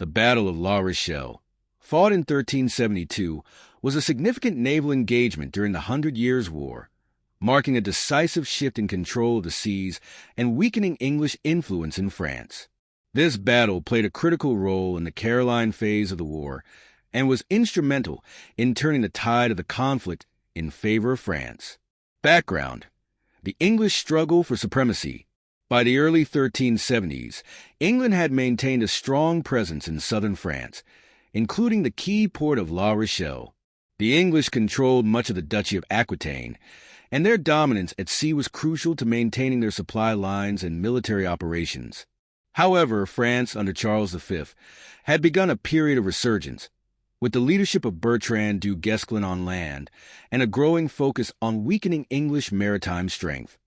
The Battle of La Rochelle, fought in 1372, was a significant naval engagement during the Hundred Years' War, marking a decisive shift in control of the seas and weakening English influence in France. This battle played a critical role in the Caroline phase of the war and was instrumental in turning the tide of the conflict in favor of France. Background: the English struggle for supremacy. By the early 1370s, England had maintained a strong presence in southern France, including the key port of La Rochelle. The English controlled much of the Duchy of Aquitaine, and their dominance at sea was crucial to maintaining their supply lines and military operations. However, France, under Charles V, had begun a period of resurgence, with the leadership of Bertrand du Guesclin on land and a growing focus on weakening English maritime strength.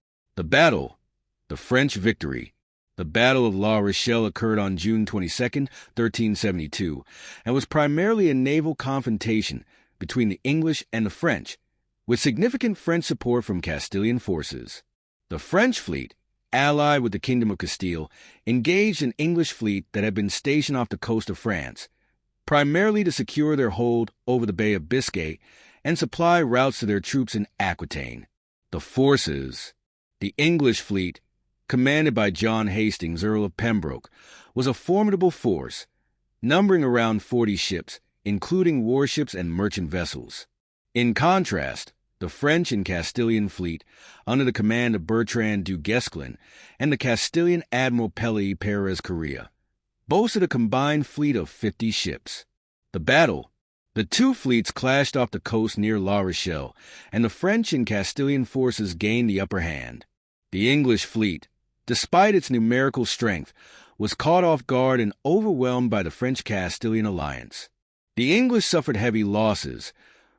The French victory. The Battle of La Rochelle occurred on June 22, 1372, and was primarily a naval confrontation between the English and the French, with significant French support from Castilian forces. The French fleet, allied with the Kingdom of Castile, engaged an English fleet that had been stationed off the coast of France, primarily to secure their hold over the Bay of Biscay and supply routes to their troops in Aquitaine. The forces. The English fleet, commanded by John Hastings, Earl of Pembroke, was a formidable force, numbering around 40 ships, including warships and merchant vessels. In contrast, the French and Castilian fleet, under the command of Bertrand du Guesclin and the Castilian Admiral Pelly Perez Correa, boasted a combined fleet of 50 ships. The battle. The two fleets clashed off the coast near La Rochelle, and the French and Castilian forces gained the upper hand. The English fleet, despite its numerical strength, was caught off guard and overwhelmed by the French-Castilian alliance. The English suffered heavy losses,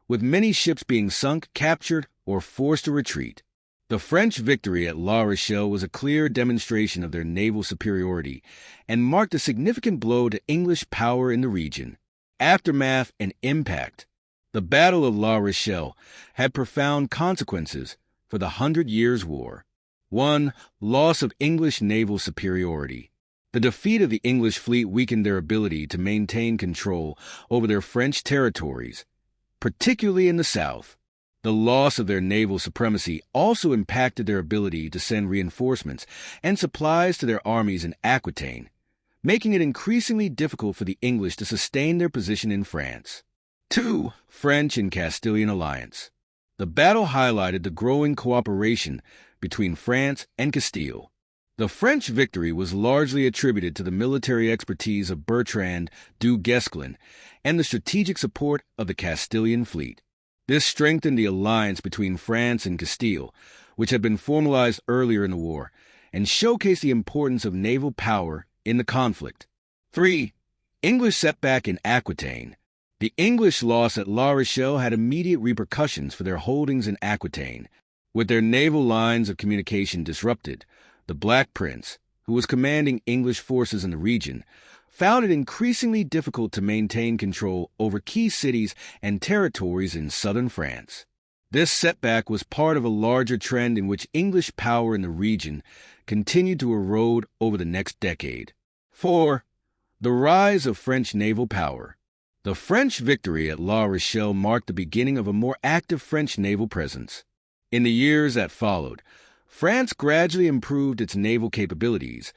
with many ships being sunk, captured, or forced to retreat. The French victory at La Rochelle was a clear demonstration of their naval superiority and marked a significant blow to English power in the region. Aftermath and impact. The Battle of La Rochelle had profound consequences for the 100 Years' War. 1. Loss of English naval superiority. The defeat of the English fleet weakened their ability to maintain control over their French territories, particularly in the south. The loss of their naval supremacy also impacted their ability to send reinforcements and supplies to their armies in Aquitaine, making it increasingly difficult for the English to sustain their position in France. 2. French and Castilian alliance. The battle highlighted the growing cooperation between France and Castile. The French victory was largely attributed to the military expertise of Bertrand du Guesclin and the strategic support of the Castilian fleet. This strengthened the alliance between France and Castile, which had been formalized earlier in the war, and showcased the importance of naval power in the conflict. 3. English setback in Aquitaine. The English loss at La Rochelle had immediate repercussions for their holdings in Aquitaine. With their naval lines of communication disrupted, the Black Prince, who was commanding English forces in the region, found it increasingly difficult to maintain control over key cities and territories in southern France. This setback was part of a larger trend in which English power in the region continued to erode over the next decade. 4. The rise of French naval power. The French victory at La Rochelle marked the beginning of a more active French naval presence. In the years that followed, France gradually improved its naval capabilities,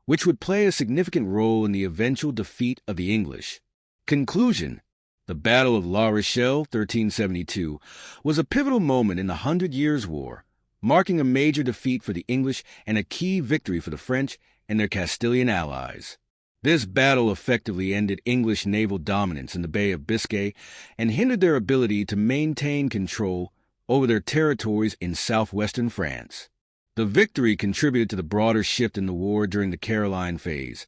which would play a significant role in the eventual defeat of the English. Conclusion. The Battle of La Rochelle, 1372, was a pivotal moment in the 100 Years' War, marking a major defeat for the English and a key victory for the French and their Castilian allies. This battle effectively ended English naval dominance in the Bay of Biscay and hindered their ability to maintain control over their territories in southwestern France. The victory contributed to the broader shift in the war during the Caroline phase,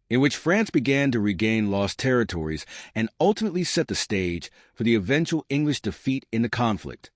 in which France began to regain lost territories and ultimately set the stage for the eventual English defeat in the conflict.